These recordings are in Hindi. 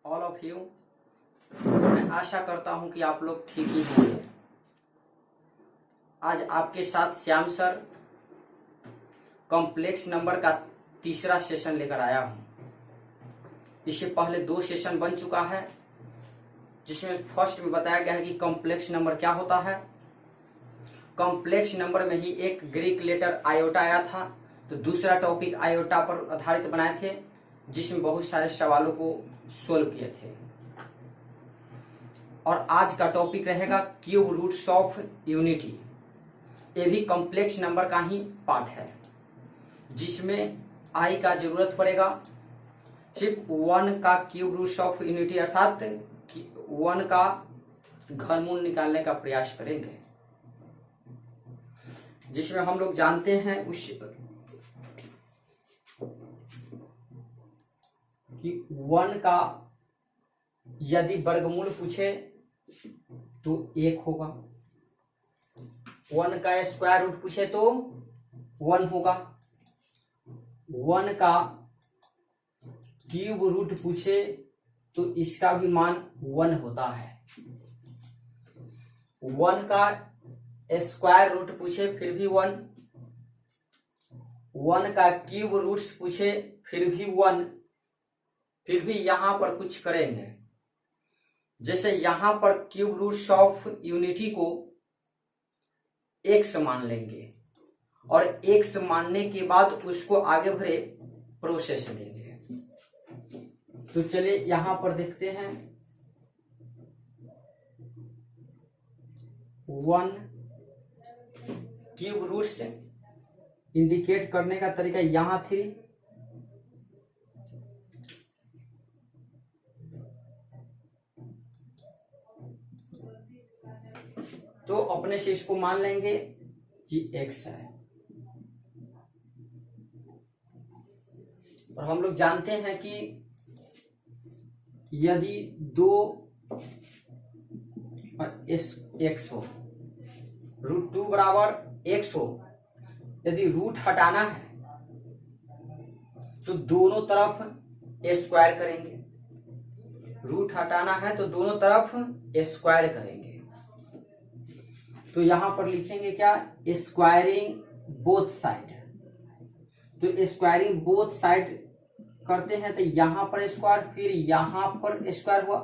All of you. मैं आशा करता हूं कि आप लोग ठीक ही होंगे। आज आपके साथ श्याम सर कॉम्प्लेक्स नंबर का तीसरा सेशन लेकर आया हूं। इससे पहले 2 सेशन बन चुका है, जिसमें फर्स्ट में बताया गया है कि कॉम्प्लेक्स नंबर क्या होता है। कॉम्प्लेक्स नंबर में ही एक ग्रीक लेटर आयोटा आया था, तो दूसरा टॉपिक आयोटा पर आधारित बनाए थे, जिसमें बहुत सारे सवालों को सोल्व किए थे। और आज का टॉपिक रहेगा क्यूब रूट्स ऑफ यूनिटी। ये भी कॉम्प्लेक्स नंबर का ही पार्ट है, जिसमें आई का जरूरत पड़ेगा। सिर्फ 1 का क्यूब रूट्स ऑफ यूनिटी अर्थात 1 का घनमूल निकालने का प्रयास करेंगे, जिसमें हम लोग जानते हैं कि 1 का यदि वर्गमूल पूछे तो 1 होगा, 1 का स्क्वायर रूट पूछे तो 1 होगा, 1 का क्यूब रूट पूछे तो इसका भी मान 1 होता है। 1 का स्क्वायर रूट पूछे फिर भी 1, 1 का क्यूब रूट्स पूछे फिर भी 1। फिर भी यहां पर कुछ करेंगे, जैसे यहां पर क्यूब रूट्स ऑफ यूनिटी को x मान लेंगे और x मानने के बाद उसको आगे भरे प्रोसेस देंगे। तो चलिए यहां पर देखते हैं 1 क्यूब रूट्स इंडिकेट करने का तरीका यहां 3, तो अपने से इसको मान लेंगे कि x है। और हम लोग जानते हैं कि यदि 2 x हो, √2 बराबर x हो, यदि रूट हटाना है तो दोनों तरफ स्क्वायर करेंगे। रूट हटाना है तो दोनों तरफ स्क्वायर करेंगे। तो यहां पर लिखेंगे क्या, स्क्वायरिंग बोथ साइड। तो स्क्वायरिंग बोथ साइड करते हैं तो यहां पर स्क्वायर, फिर यहां पर स्क्वायर हुआ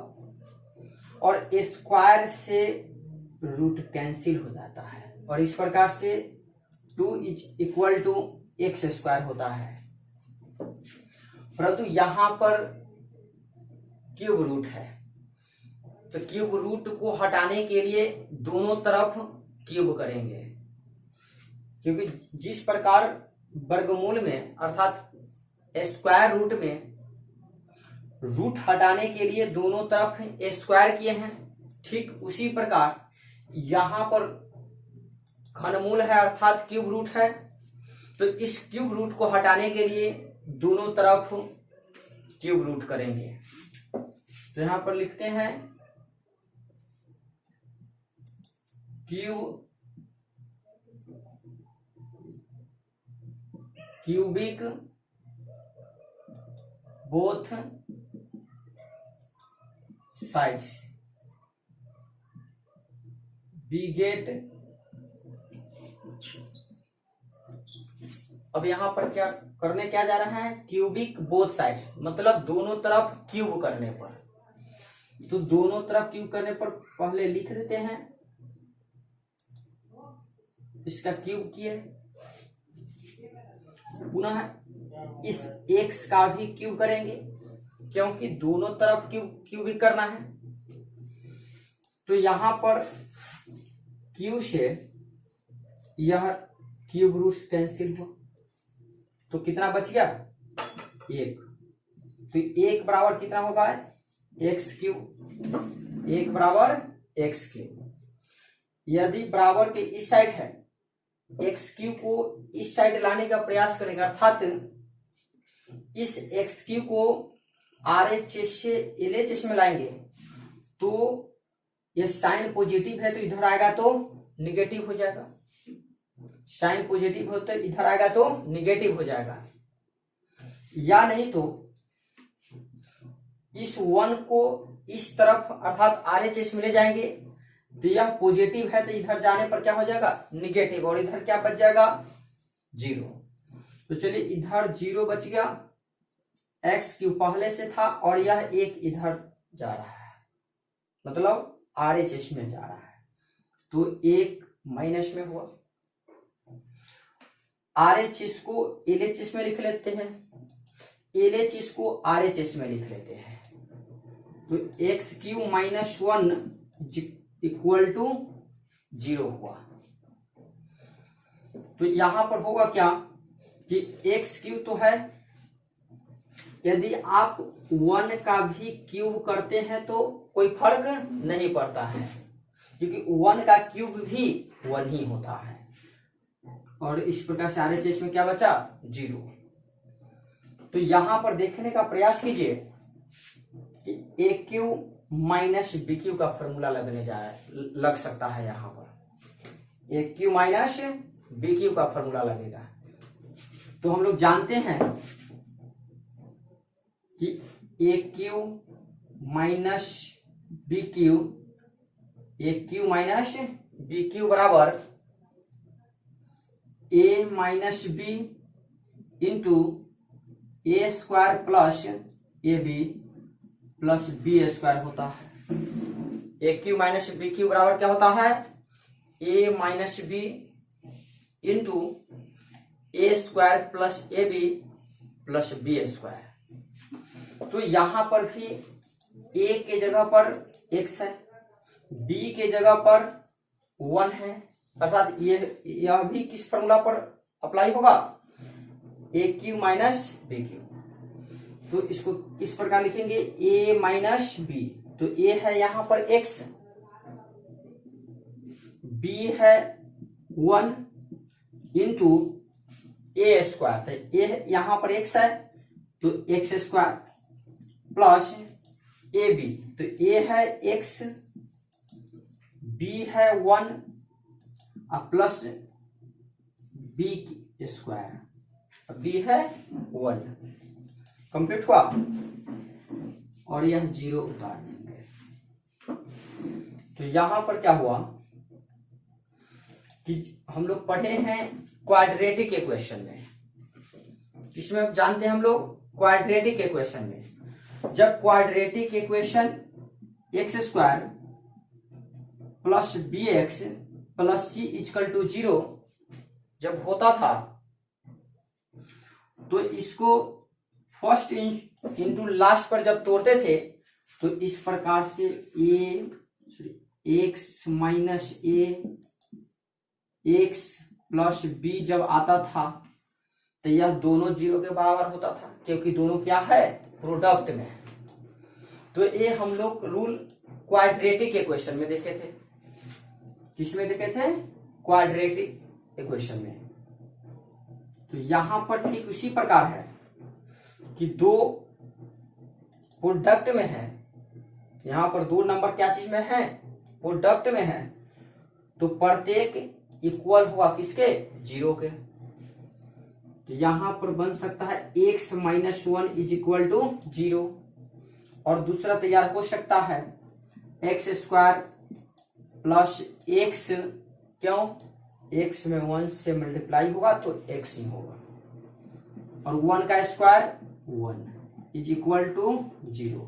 और स्क्वायर से रूट कैंसिल हो जाता है, और इस प्रकार से 2 = x स्क्वायर होता है। परंतु यहां पर क्यूब रूट है, तो क्यूब रूट को हटाने के लिए दोनों तरफ क्यूब करेंगे, क्योंकि जिस प्रकार वर्गमूल में अर्थात स्क्वायर रूट में रूट हटाने के लिए दोनों तरफ स्क्वायर किए हैं, ठीक उसी प्रकार यहां पर घनमूल है अर्थात क्यूब रूट है, तो इस क्यूब रूट को हटाने के लिए दोनों तरफ क्यूब रूट करेंगे। तो यहां पर लिखते हैं cubic both sides we get. अब यहां पर क्या जा रहा है, क्यूबिक बोथ साइड्स मतलब दोनों तरफ क्यूब करने पर। तो दोनों तरफ क्यूब करने पर पहले लिख देते हैं, इसका क्यूब किए, पुनः इस x का भी क्यूब करेंगे, क्योंकि दोनों तरफ क्यूब ही करना है। तो यहां पर क्यू से यह क्यूब रूट्स कैंसिल हुआ, तो कितना बच गया, 1। तो 1 बराबर कितना होगा, x³। 1 बराबर x³। यदि बराबर के इस साइड है, x³ को इस साइड लाने का प्रयास करेगा, अर्थात इस x³ को RHS से LHS में लाएंगे, तो ये साइन पॉजिटिव है तो इधर आएगा तो निगेटिव हो जाएगा, साइन पॉजिटिव हो तो इधर आएगा तो निगेटिव हो जाएगा। या नहीं तो इस 1 को इस तरफ अर्थात RHS में ले जाएंगे तो यह पॉजिटिव है, तो इधर जाने पर क्या हो जाएगा निगेटिव, और इधर क्या बच जाएगा 0। तो चलिए इधर 0 बच गया, x³ पहले से था और यह एक इधर जा रहा है, मतलब RHS में जा रहा है, तो एक माइनस में हुआ। RHS को LHS में लिख लेते हैं, LHS को RHS में लिख लेते हैं, तो x³ - 1 इक्वल टू 0 हुआ। तो यहां पर होगा क्या कि x³ तो है, यदि आप 1 का भी क्यूब करते हैं तो कोई फर्क नहीं पड़ता है, क्योंकि 1 का क्यूब भी 1 ही होता है। और इस प्रकार से RHS में क्या बचा 0। तो यहां पर देखने का प्रयास कीजिए कि AQ माइनस BQ का फॉर्मूला लग सकता है। यहां पर AQ माइनस BQ का फॉर्मूला लगेगा। तो हम लोग जानते हैं कि AQ माइनस BQ बराबर A minus B into A² plus AB plus B² होता है। AQ माइनस BQ बराबर क्या होता है A minus B into A² plus AB plus B²। तो यहां पर भी A के जगह पर x है, B के जगह पर 1 है, अर्थात यह भी किस फॉर्मूला पर अप्लाई होगा AQ माइनस BQ। तो इसको किस प्रकार लिखेंगे A माइनस B, तो A है यहां पर x, B है 1 इंटू A², तो A यहां पर x है तो x² प्लस AB, तो A है x, B है 1 प्लस B², B है 1। कंप्लीट हुआ और यह 0 उतार देंगे। तो यहां पर क्या हुआ कि हम लोग पढ़े हैं क्वाड्रेटिक इक्वेशन में, इसमें जानते हैं हम लोग क्वाड्रेटिक इक्वेशन में जब quadratic equation x² plus bx plus c equal to 0 जब होता था तो इसको फर्स्ट इंटू लास्ट पर जब तोड़ते थे तो इस प्रकार से x minus a x plus b जब आता था तो यह दोनों 0 के बराबर होता था, क्योंकि दोनों क्या है प्रोडक्ट में है। तो ये हम लोग रूल क्वाड्रेटिक इक्वेशन में देखे थे। किसमें देखे थे क्वाड्रेटिक इक्वेशन में। तो यहां पर ठीक उसी प्रकार है कि दो प्रोडक्ट में है, यहां पर 2 नंबर क्या चीज में है प्रोडक्ट में है, तो प्रत्येक इक्वल हुआ किसके 0 के। तो यहां पर बन सकता है x minus 1 is equal to 0, और दूसरा तैयार हो सकता है x² प्लस x, क्यों x में 1 से मल्टीप्लाई होगा तो x ही होगा, और 1 का स्क्वायर 1 इज इक्वल टू 0।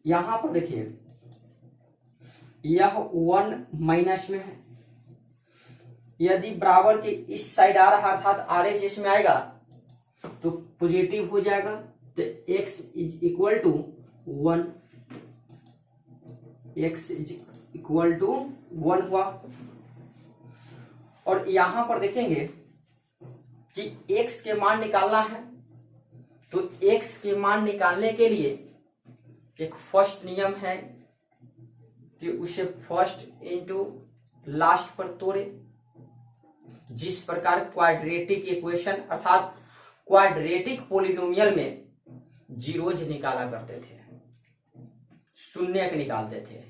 यहां पर देखिए यह 1 माइनस में है, यदि बराबर के इस साइड आ रहा अर्थात RHS में आएगा तो पॉजिटिव हो जाएगा, तो x is equal to 1, x is equal to 1 हुआ। और यहां पर देखेंगे कि x के मान निकालना है, तो x के मान निकालने के लिए एक फर्स्ट नियम है कि उसे फर्स्ट इंटू लास्ट पर तोड़े। जिस प्रकार क्वाड्रेटिक इक्वेशन अर्थात क्वाड्रेटिक पॉलिनोमियल में जीरोज निकाला करते थे, शून्य निकालते थे।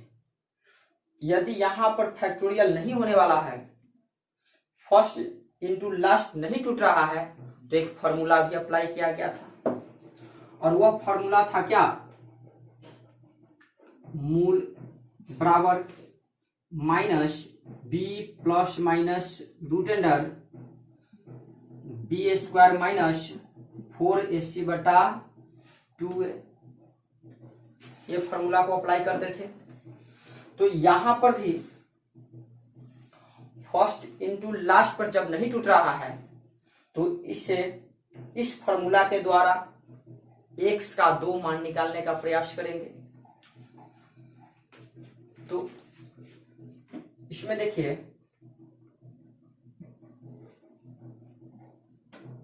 यदि यहां पर फैक्टोरियल नहीं होने वाला है, फर्स्ट इंटू लास्ट नहीं टूट रहा है, तो एक फॉर्मूला भी अप्लाई किया गया था, और वह फॉर्मूला था क्या, मूल बराबर minus B plus minus root under B square minus 4ac बटा 2a, ये फॉर्मूला को अप्लाई करते थे। तो यहां पर भी फर्स्ट इनटू लास्ट पर जब नहीं टूट रहा है तो इससे इस फॉर्मूला के द्वारा x का 2 मान निकालने का प्रयास करेंगे। तो इसमें देखिए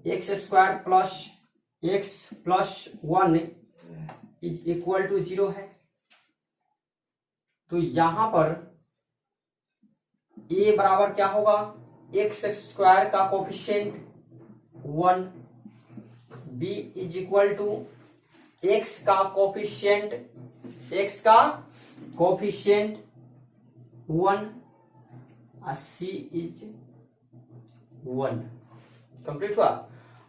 X square plus X plus 1 is equal to 0 है। तो यहां पर a बराबर क्या होगा, एक्स स्क्वायर का coefficient 1, b is equal to X का कोफिशिएंट 1 और c इज 1। कंप्लीट हुआ।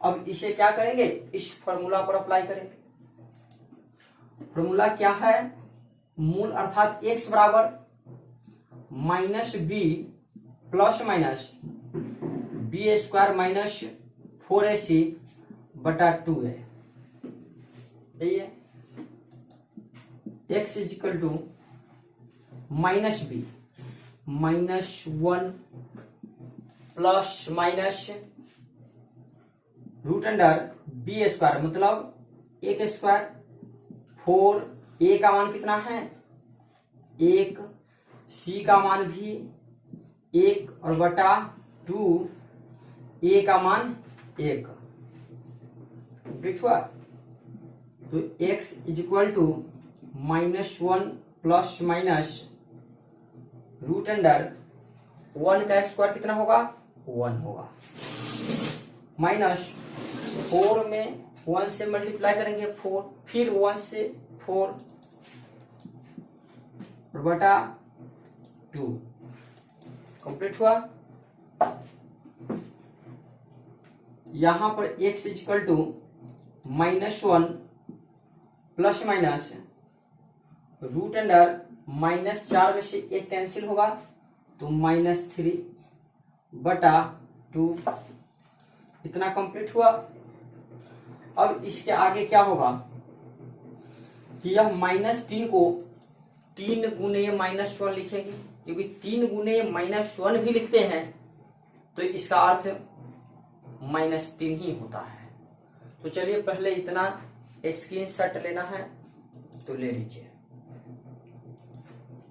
अब इसे क्या करेंगे, इस फॉर्मूला पर अप्लाई करेंगे। फॉर्मूला क्या है, मूल अर्थात x बराबर minus B plus minus B square minus 4ac बटा 2 है, यही है। x is equal to minus B minus 1 plus minus root under B square मतलब 1 स्क्वायर 4, a का मान कितना है 1, c का मान भी 1 और बटा 2, a का मान 1। कंप्लीट हुआ। तो x is equal to -1 plus minus root under 1 का स्क्वायर कितना होगा 1 होगा, माइनस 4 में 1 से मल्टीप्लाई करेंगे 4, फिर 1 से 4 और बटा 2। कंप्लीट हुआ। यहां पर x is equal to -1 plus minus root under -4 में से 1 कैंसिल होगा तो -3 बटा 2, इतना कंप्लीट हुआ। अब इसके आगे क्या होगा कि यह -3 को 3 गुने -1 लिखेंगे, क्योंकि 3 गुने -1 भी लिखते हैं तो इसका अर्थ -3 ही होता है। तो चलिए पहले इतना स्क्रीनशॉट लेना है तो ले लीजिए,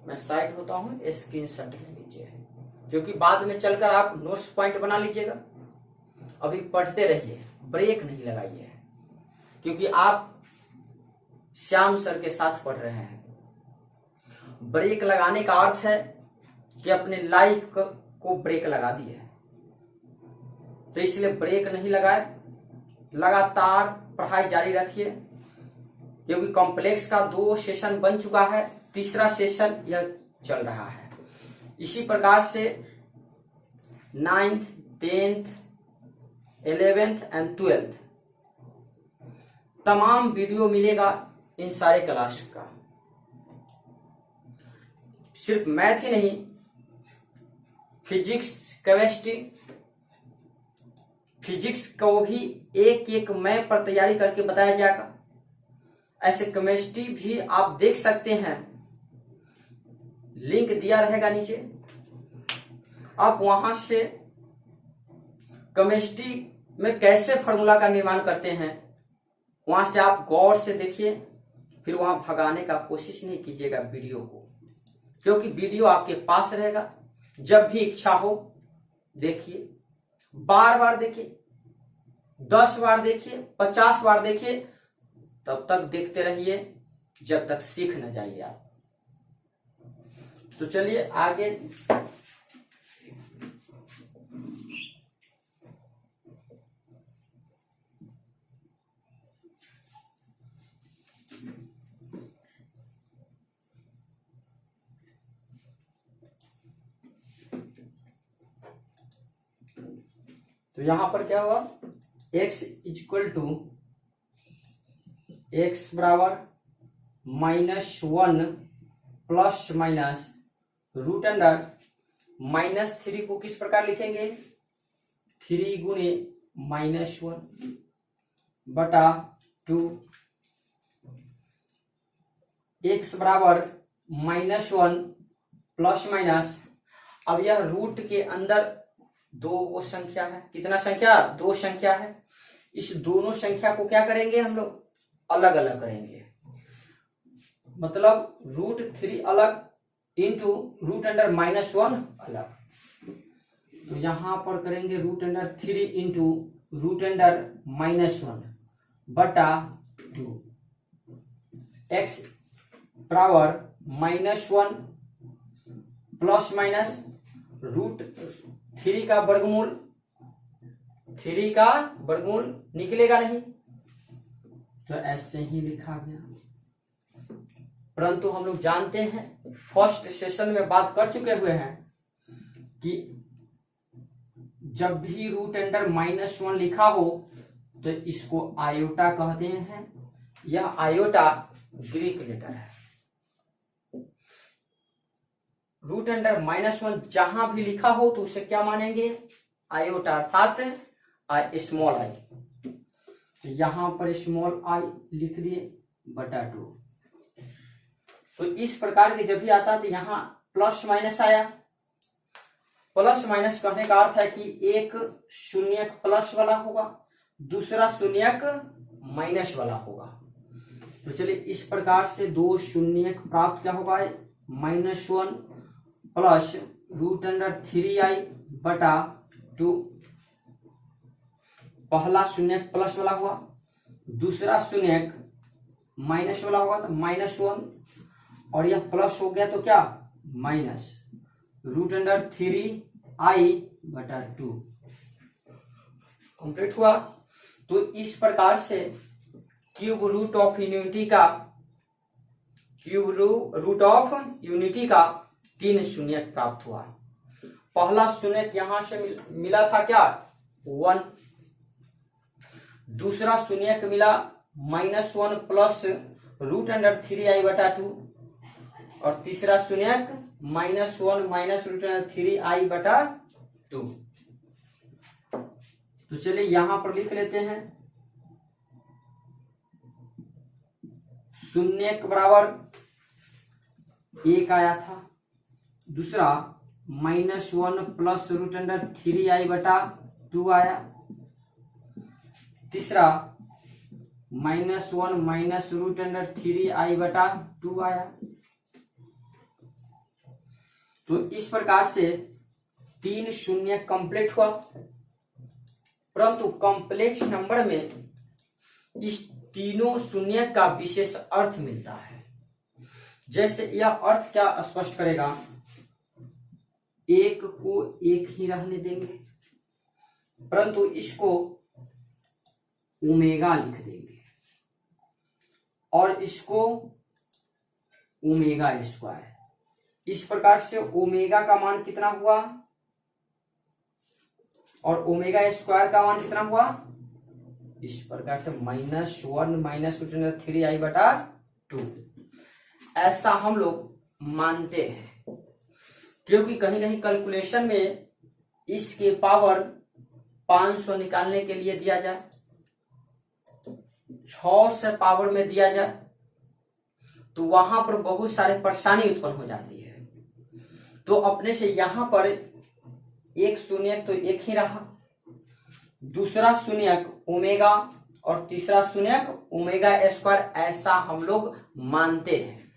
मैं साइड होता हूं, स्क्रीनशॉट ले लीजिए, क्योंकि बाद में चलकर आप नोट्स पॉइंट बना लीजिएगा। अभी पढ़ते रहिए, ब्रेक नहीं लगाइए, क्योंकि आप श्याम सर के साथ पढ़ रहे हैं। ब्रेक लगाने का अर्थ है कि अपने लाइफ को ब्रेक लगा दिए, तो इसलिए ब्रेक नहीं लगाए, लगातार पढ़ाई जारी रखिए, क्योंकि कॉम्प्लेक्स का 2 सेशन बन चुका है, तीसरा सेशन यह चल रहा है। इसी प्रकार से 9th, 10th, 11th and 12th तमाम वीडियो मिलेगा इन सारे क्लास का। सिर्फ मैथ ही नहीं, फिजिक्स, केमिस्ट्री, फिजिक्स को भी एक एक मैप पर तैयारी करके बताया जाएगा। ऐसे केमिस्ट्री भी आप देख सकते हैं, लिंक दिया रहेगा नीचे, आप वहां से केमिस्ट्री में कैसे फार्मूला का निर्माण करते हैं वहां से आप गौर से देखिए, फिर वहां भगाने का कोशिश नहीं कीजिएगा वीडियो को, क्योंकि वीडियो आपके पास रहेगा। जब भी इच्छा हो देखिए, बार बार देखिए, 10 बार देखिए, 50 बार देखिए, तब तक देखते रहिए जब तक सीख न जाइए आप। तो चलिए आगे। तो यहां पर क्या हुआ, x is equal to x बराबर -1 प्लस माइनस रूट अंडर -3 को किस प्रकार लिखेंगे, 3 गुने -1 बटा 2, x बराबर -1 प्लस माइनस, अब यह रूट के अंदर दो संख्या है, कितना संख्या, 2 संख्या है। इस दोनों संख्या को क्या करेंगे हम लोग, अलग अलग करेंगे, मतलब √3 अलग इंटू रूट अंडर -1 अलग। तो यहां पर करेंगे √3 इंटू रूट अंडर -1 बटा 2, x बराबर -1 प्लस माइनस √3 का वर्गमूल, 3 का वर्गमूल निकलेगा नहीं तो ऐसे ही लिखा गया। परंतु हम लोग जानते हैं, फर्स्ट सेशन में बात कर चुके हुए हैं कि जब भी रूट अंडर -1 लिखा हो तो इसको आयोटा कहते हैं। यह आयोटा ग्रीक लेटर है। रूट अंडर -1 जहां भी लिखा हो तो उसे क्या मानेंगे, आयोटा, अर्थात स्मॉल आई। तो यहां पर स्मॉल आई लिख दिए बटा 2। तो इस प्रकार के जब भी आता है तो यहां प्लस माइनस आया। प्लस माइनस कहने का अर्थ है कि एक शून्यक प्लस वाला होगा, दूसरा शून्यक माइनस वाला होगा। तो चलिए इस प्रकार से 2 शून्यक प्राप्त क्या होगा, -1 प्लस √3i बटा 2। पहला शून्यक प्लस वाला हुआ, दूसरा शून्यक माइनस वाला होगा तो -1, और यह प्लस हो गया तो क्या, माइनस √3i बटा 2 कंप्लीट हुआ। तो इस प्रकार से क्यूब रूट ऑफ यूनिटी का 3 शून्यक प्राप्त हुआ। पहला शून्यक यहां से मिला था क्या, 1, दूसरा शून्यक मिला -1 प्लस √3i बटा 2, और तीसरा शून्यक -1 माइनस √3i बटा 2। तो चलिए यहां पर लिख लेते हैं, शून्यक बराबर 1 आया था, दूसरा -1 प्लस √3i बटा 2 आया, तीसरा -1 माइनस √3i बटा 2 आया। तो इस प्रकार से 3 शून्य कंप्लीट हुआ। परंतु कॉम्प्लेक्स नंबर में इस तीनों शून्य का विशेष अर्थ मिलता है। जैसे यह अर्थ क्या स्पष्ट करेगा, 1 को 1 ही रहने देंगे, परंतु इसको ओमेगा लिख देंगे और इसको ओमेगा स्क्वायर। इस प्रकार से ओमेगा का मान कितना हुआ और ओमेगा स्क्वायर का मान कितना हुआ, इस प्रकार से -1 माइनस √3i बटा 2। ऐसा हम लोग मानते हैं, क्योंकि कहीं कहीं कैलकुलेशन में इसके पावर 500 निकालने के लिए दिया जाए, 6 से पावर में दिया जाए तो वहां पर बहुत सारे परेशानी उत्पन्न हो जाती है। तो अपने से यहां पर एक शून्यक तो 1 ही रहा, दूसरा शून्यक ओमेगा और तीसरा शून्यक ओमेगा स्क्वायर, ऐसा हम लोग मानते हैं।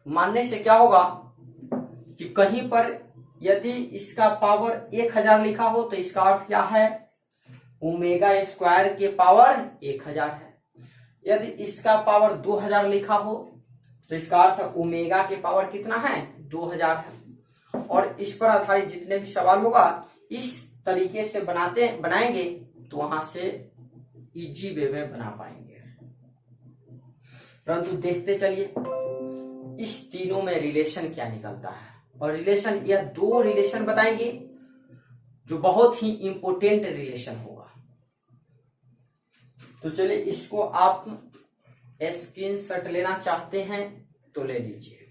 मानने से क्या होगा कि कहीं पर यदि इसका पावर 1000 लिखा हो तो इसका अर्थ क्या है, ओमेगा स्क्वायर के पावर 1000 है। यदि इसका पावर 2000 लिखा हो तो इसका अर्थ ओमेगा के पावर कितना है, 2000 है। और इस पर आधारित जितने भी सवाल होगा इस तरीके से बनाएंगे तो वहां से इजी वे में बना पाएंगे। परंतु देखते चलिए इस तीनों में रिलेशन क्या निकलता है, और रिलेशन, यह 2 रिलेशन बताएंगे जो बहुत ही इंपॉर्टेंट रिलेशन होगा। तो चलिए इसको आप स्क्रीनशॉट लेना चाहते हैं तो ले लीजिए।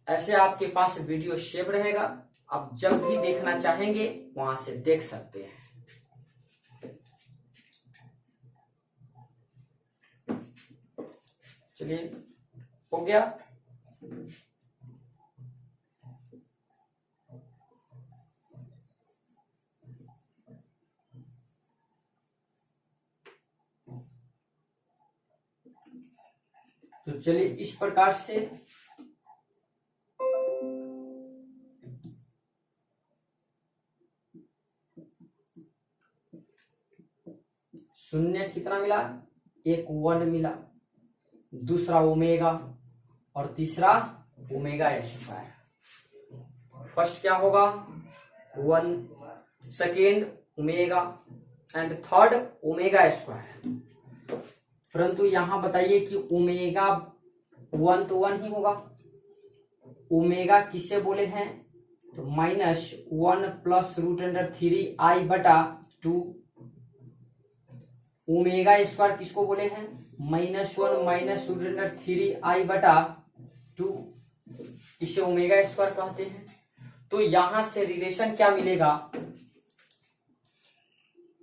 ऐसे आपके पास वीडियो सेव रहेगा, आप जब भी देखना चाहेंगे वहां से देख सकते हैं। चलिए हो गया। तो चलिए इस प्रकार से शून्य कितना मिला, एक 1 मिला, दूसरा ओमेगा और तीसरा ओमेगा स्क्वायर। फर्स्ट क्या होगा 1, second omega and third omega square. परंतु यहां बताइए कि ओमेगा 1 तो 1 ही होगा, ओमेगा किसे बोले हैं तो -1 प्लस √3i बटा 2। ओमेगा स्क्वायर किसको बोले हैं -1 माइनस √3i बटा 2, इसे ओमेगा स्क्वायर कहते हैं। तो यहां से रिलेशन क्या मिलेगा,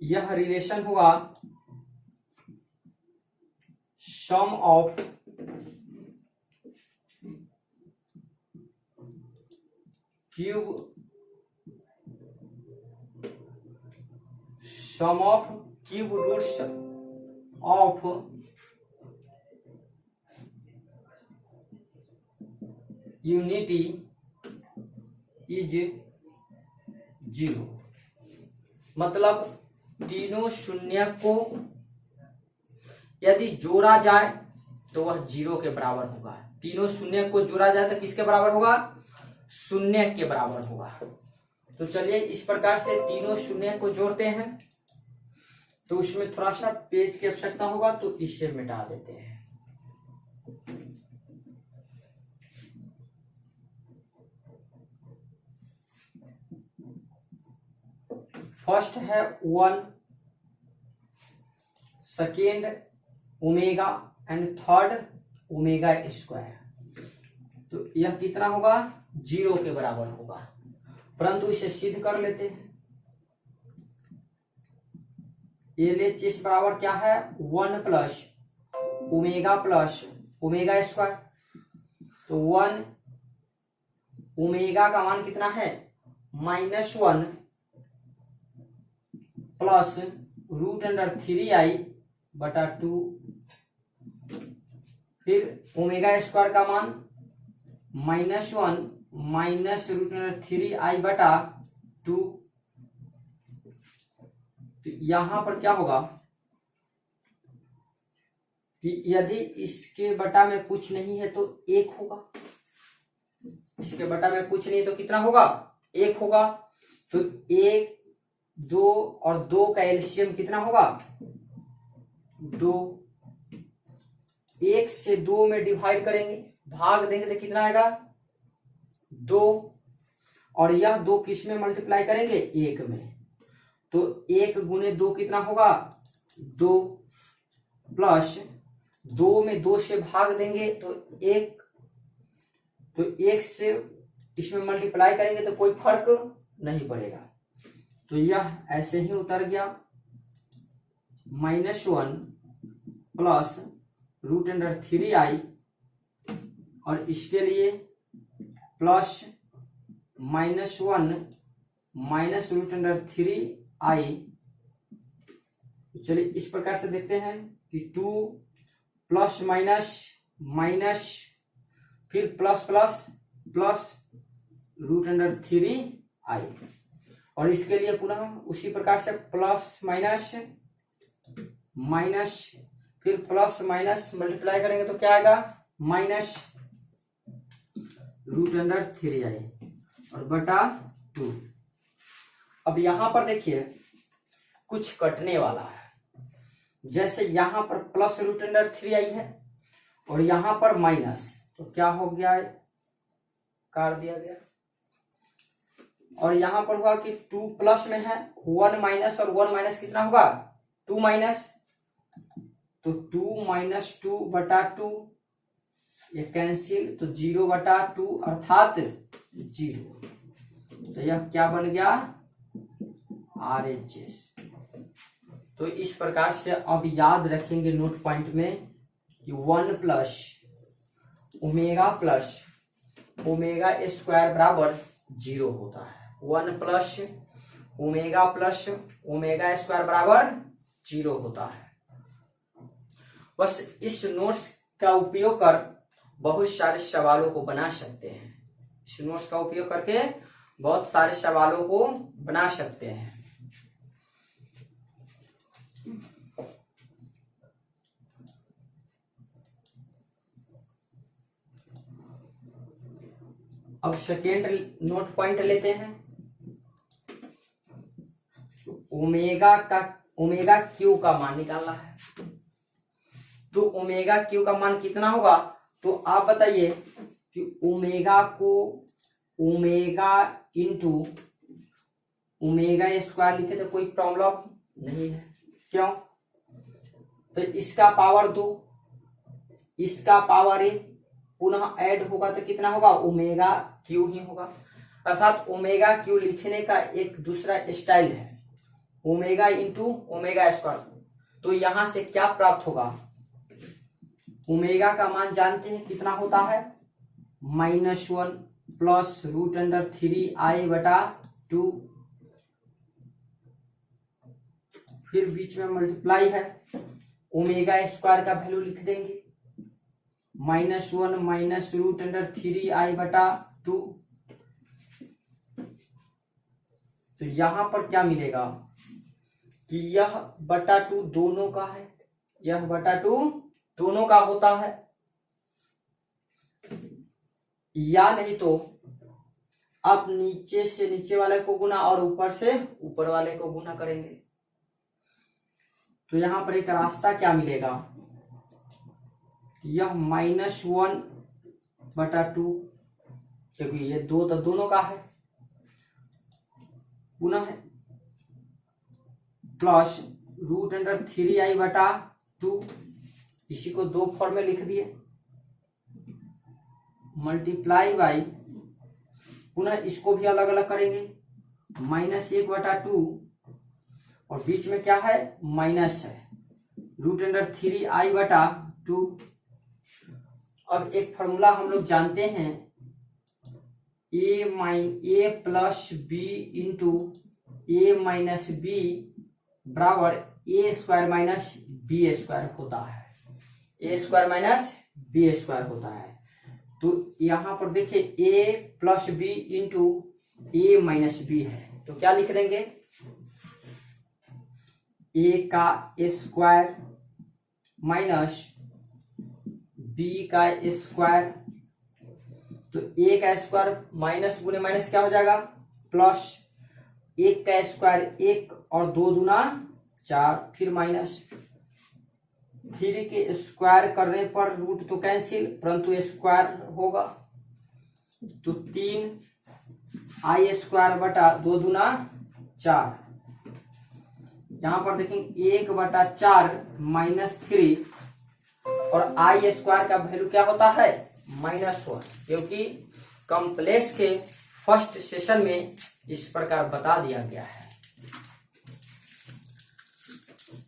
यह रिलेशन होगा sum of cube roots of unity is 0। मतलब तीनों शून्य को यदि जोड़ा जाए तो वह 0 के बराबर होगा। तीनों शून्य को जोड़ा जाए तो किसके बराबर होगा, शून्य के बराबर होगा। तो चलिए इस प्रकार से तीनों शून्य को जोड़ते हैं। तो उसमें थोड़ा सा पेज की आवश्यकता होगा तो इससे मिटा देते हैं। फर्स्ट है 1, second omega and third omega square. तो यह कितना होगा 0 के बराबर होगा, परंतु इसे सिद्ध कर लेते हैं। ये ले इस बराबर क्या है 1 प्लस ओमेगा स्क्वायर। तो 1 ओमेगा का मान कितना है -1 प्लस √3i बटा 2। फिर ओमेगा स्क्वायर का मान -1 माइनस √3i बटा 2। तो यहां पर क्या होगा कि यदि इसके बटा में कुछ नहीं है तो 1 होगा, इसके बटा में कुछ नहीं तो कितना होगा 1 होगा। तो 1, 2 और 2 का एलसीएम कितना होगा 2। 1 से 2 में डिवाइड करेंगे, भाग देंगे तो कितना आएगा 2, और यह 2 किस में मल्टीप्लाई करेंगे 1 में। तो 1 गुने 2 कितना होगा 2, प्लस 2 में 2 से भाग देंगे तो 1, तो 1 से इसमें मल्टीप्लाई करेंगे तो कोई फर्क नहीं पड़ेगा। तो यह ऐसे ही उतर गया -1 प्लस √3i, और इसके लिए प्लस -1 माइनस √3i। चलिए इस प्रकार से देखते हैं कि 2 प्लस माइनस फिर प्लस √3i, और इसके लिए पुनः उसी प्रकार से प्लस माइनस फिर प्लस माइनस मल्टीप्लाई करेंगे तो क्या आएगा -√3i और बटा 2। अब यहां पर देखिए कुछ कटने वाला है, जैसे यहां पर प्लस √3i है और यहां पर माइनस, तो क्या हो गया काट दिया गया। और यहां पर हुआ कि 2 प्लस में है 1 माइनस, और 1 माइनस कितना होगा 2 माइनस, तो 2-2/2 ये कैंसिल, तो 0/2 अर्थात 0। तो यह क्या बन गया, RHS। तो इस प्रकार से अब याद रखेंगे नोट पॉइंट में कि 1 प्लस ओमेगा स्क्वायर बराबर 0 होता है। 1 प्लस ओमेगा स्क्वायर बराबर 0 होता है। बस इस नोट्स का उपयोग कर बहुत सारे सवालों को बना सकते हैं। इस नोट्स का उपयोग करके बहुत सारे सवालों को बना सकते हैं। अब सेकेंड नोट पॉइंट लेते हैं। ओमेगा क्यू का मान निकालना है। तो ओमेगा क्यू का मान कितना होगा, तो आप बताइए कि ओमेगा को ओमेगा इंटू ओमेगा स्क्वायर लिखे तो कोई प्रॉब्लम नहीं है। क्यों, तो इसका पावर 2, इसका पावर 1 पुनः ऐड होगा तो कितना होगा, ओमेगा क्यू ही होगा। अर्थात ओमेगा क्यू लिखने का एक दूसरा स्टाइल है, ओमेगा इंटू ओमेगा स्क्वायर। तो यहां से क्या प्राप्त होगा, ओमेगा का मान जानते हैं कितना होता है, -1 प्लस √3i/2, फिर बीच में मल्टीप्लाई है, ओमेगा स्क्वायर का वैल्यू लिख देंगे, -1 माइनस √3i/2। तो यहां पर क्या मिलेगा कि यह बटा 2 दोनों का है, यह बटा 2 दोनों का होता है, या नहीं तो आप नीचे से नीचे वाले को गुना और ऊपर से ऊपर वाले को गुना करेंगे। तो यहां पर एक रास्ता क्या मिलेगा, यह -1/2, क्योंकि ये 2 तो दोनों का है, पुनः है प्लस √3i/2, इसी को 2 फॉर्म में लिख दिए, मल्टीप्लाई बाई, पुनः इसको भी अलग अलग करेंगे, -1/2 और बीच में क्या है, माइनस है √3i/2। अब एक फॉर्मूला हम लोग जानते हैं, a plus B into a minus B बराबर a square minus B square होता है, a square minus B square होता है। तो यहां पर देखिए a plus B into a minus B है, तो क्या लिख देंगे, a का स्क्वायर माइनस b का स्क्वायर। तो a का स्क्वायर माइनस गुने माइनस क्या हो जाएगा, प्लस 1 का स्क्वायर 1 और 2 दूना 4, फिर माइनस 3 के स्क्वायर करने पर रूट तो कैंसिल, परंतु स्क्वायर होगा, तो 3i² 2 दूना 4। यहां पर देखेंगे 1/4 -3 और i² का वैल्यू क्या होता है, -1, क्योंकि कॉम्प्लेक्स के फर्स्ट सेशन में इस प्रकार बता दिया गया है।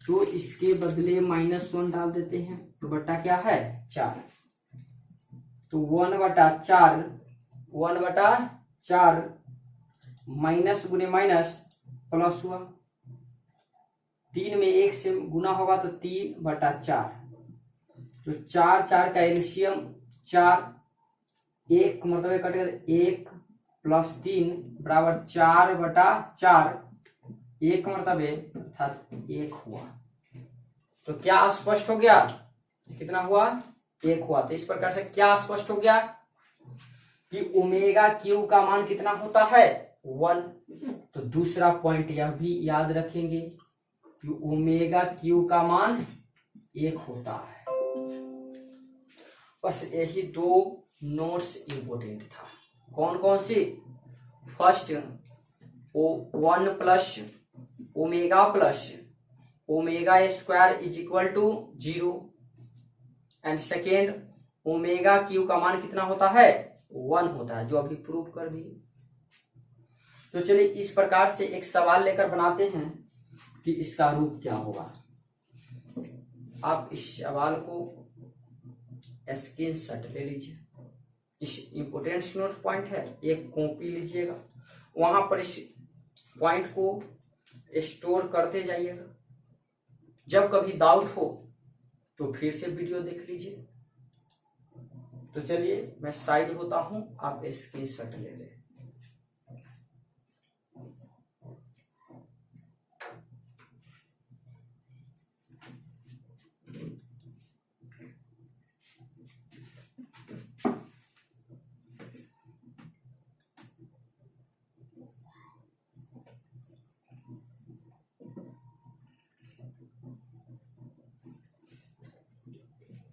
तो इसके बदले -1 डाल देते हैं, तो बटा क्या है 4, तो 1/4 माइनस गुने माइनस प्लस हुआ, 3 में 1 से गुना होगा तो 3/4, तो 4 का एलसीएम 4, 1 मतलब कटेगा 1 प्लस 3 बराबर 4/4, 1 मतलब अर्थात 1 हुआ। तो क्या स्पष्ट हो गया, कितना हुआ, 1 हुआ। तो इस प्रकार से क्या स्पष्ट हो गया कि ओमेगा क्यू का मान कितना होता है, 1। तो दूसरा पॉइंट यह भी याद रखेंगे कि ओमेगा क्यू का मान 1 होता है। बस यही 2 नोट्स इंपोर्टेंट था। कौन कौन सी, first 1 plus omega plus omega square is equal to 0 and second omega cube का मान कितना होता है 1 होता है, जो अभी प्रूव कर दिए। तो चलिए इस प्रकार से एक सवाल लेकर बनाते हैं कि इसका रूप क्या होगा। आप इस सवाल को स्क्रीनशॉट ले लीजिए, इस इंपोर्टेंट नोट पॉइंट है, एक कॉपी लीजिएगा, वहां पर इस पॉइंट को स्टोर करते जाइएगा। जब कभी डाउट हो तो फिर से वीडियो देख लीजिए। तो चलिए मैं साइड होता हूं, आप स्क्रीनशॉट ले लें।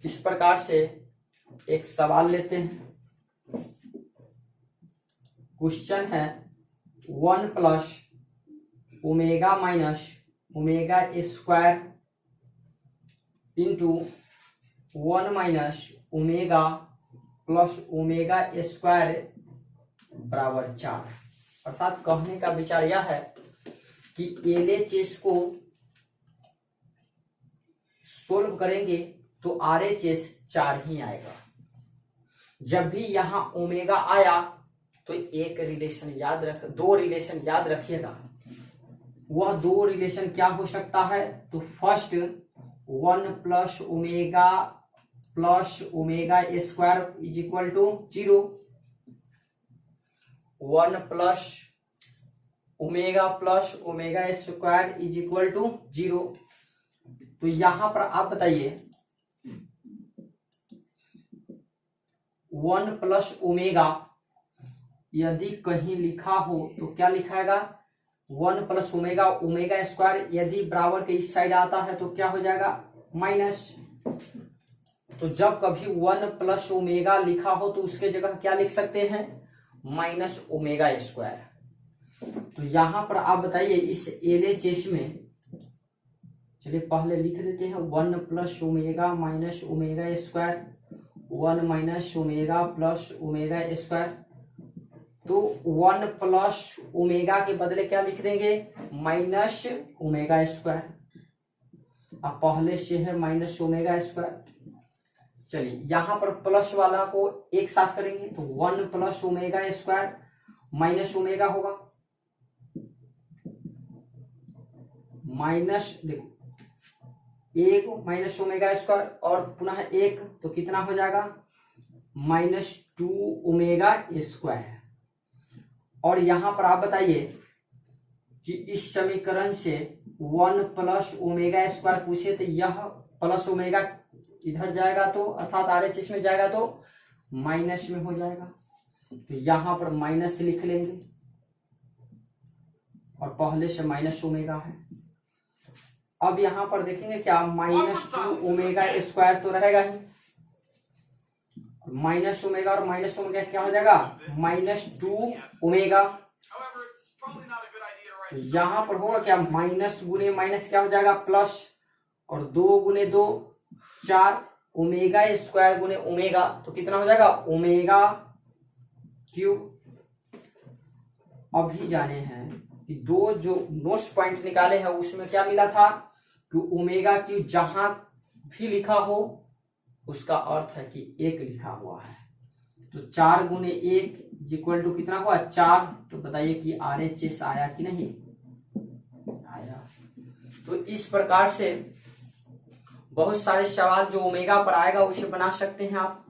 इस प्रकार से एक सवाल लेते हैं। क्वेश्चन है 1 plus omega minus omega square into 1 minus omega plus omega square बराबर 4। अर्थात कहने का विचार यह है कि LHS को सोल्व करेंगे तो RHS 4 ही आएगा। जब भी यहां ओमेगा आया तो एक रिलेशन याद दो रिलेशन याद रखिएगा। वह दो रिलेशन क्या हो सकता है? तो first 1 plus omega square is equal to 0, 1 plus omega square is equal to 0। तो यहां पर आप बताइए 1 प्लस ओमेगा यदि कहीं लिखा हो तो क्या लिखाएगा? 1 प्लस ओमेगा स्क्वायर यदि बराबर के इस साइड आता है तो क्या हो जाएगा? माइनस। तो जब कभी 1 प्लस ओमेगा लिखा हो तो उसके जगह क्या लिख सकते हैं? Minus omega square. तो यहां पर आप बताइए इस LHS में, चलिए पहले लिख देते हैं 1 plus omega minus omega square, 1 minus omega plus omega square. तो 1 प्लस ओमेगा के बदले क्या लिख देंगे? Minus omega square. अब पहले से है माइनस ओमेगा स्क्वायर। चलिए यहां पर प्लस वाला को एक साथ करेंगे तो 1 plus omega square minus omega होगा, माइनस देखो एक माइनस ओमेगा स्क्वायर और पुनः एक तो कितना हो जाएगा? -2 ओमेगा स्क्वायर। और यहां पर आप बताइए कि इस समीकरण से 1 प्लस ओमेगा स्क्वायर पूछे तो यह प्लस ओमेगा इधर जाएगा तो अर्थात RHS में जाएगा तो माइनस में हो जाएगा। तो यहां पर माइनस लिख लेंगे और पहले से माइनस ओमेगा है। अब यहां पर देखेंगे क्या? -2 ओमेगा स्क्वायर तो रहेगा ही, माइनस ओमेगा और माइनस ओमेगा क्या हो जाएगा? -2 ओमेगा। तो यहां पर होगा क्या? माइनस गुने माइनस क्या हो जाएगा? प्लस, और 2 गुने 2 4, ओमेगा स्क्वायर गुने ओमेगा तो कितना हो जाएगा? Omega cube. अभी जाने हैं कि दो जो नोट्स पॉइंट निकाले हैं उसमें क्या मिला था कि ओमेगा क्यूब जहां भी लिखा हो उसका अर्थ है कि 1 लिखा हुआ है। तो 4 गुने 1 इक्वल टू कितना हुआ? 4। तो बताइए कि RHS आया कि नहीं आया? तो इस प्रकार से बहुत सारे सवाल जो ओमेगा पर आएगा उसे बना सकते हैं आप।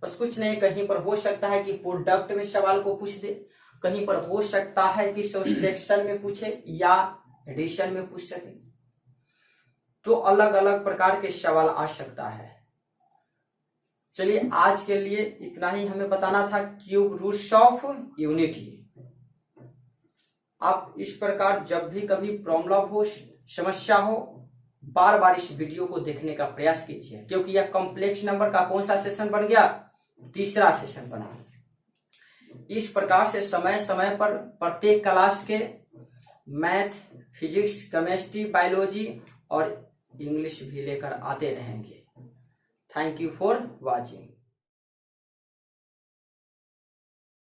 बस कुछ नहीं, कहीं पर हो सकता है कि प्रोडक्ट में सवाल को पूछ दे, कहीं पर हो सकता है कि सब्सट्रैक्शन में पूछे या एडिशन में पूछ सके। तो अलग अलग प्रकार के सवाल आ सकता है। चलिए आज के लिए इतना ही हमें बताना था क्यूब रूट्स ऑफ यूनिटी। आप इस प्रकार जब भी कभी प्रॉब्लम हो, समस्या हो, बार बार इस वीडियो को देखने का प्रयास कीजिए, क्योंकि यह कॉम्प्लेक्स नंबर का कौन सा सेशन बन गया? तीसरा सेशन बना। इस प्रकार से समय समय पर प्रत्येक क्लास के मैथ, फिजिक्स, केमिस्ट्री, बायोलॉजी और इंग्लिश भी लेकर आते रहेंगे। Thank you for watching.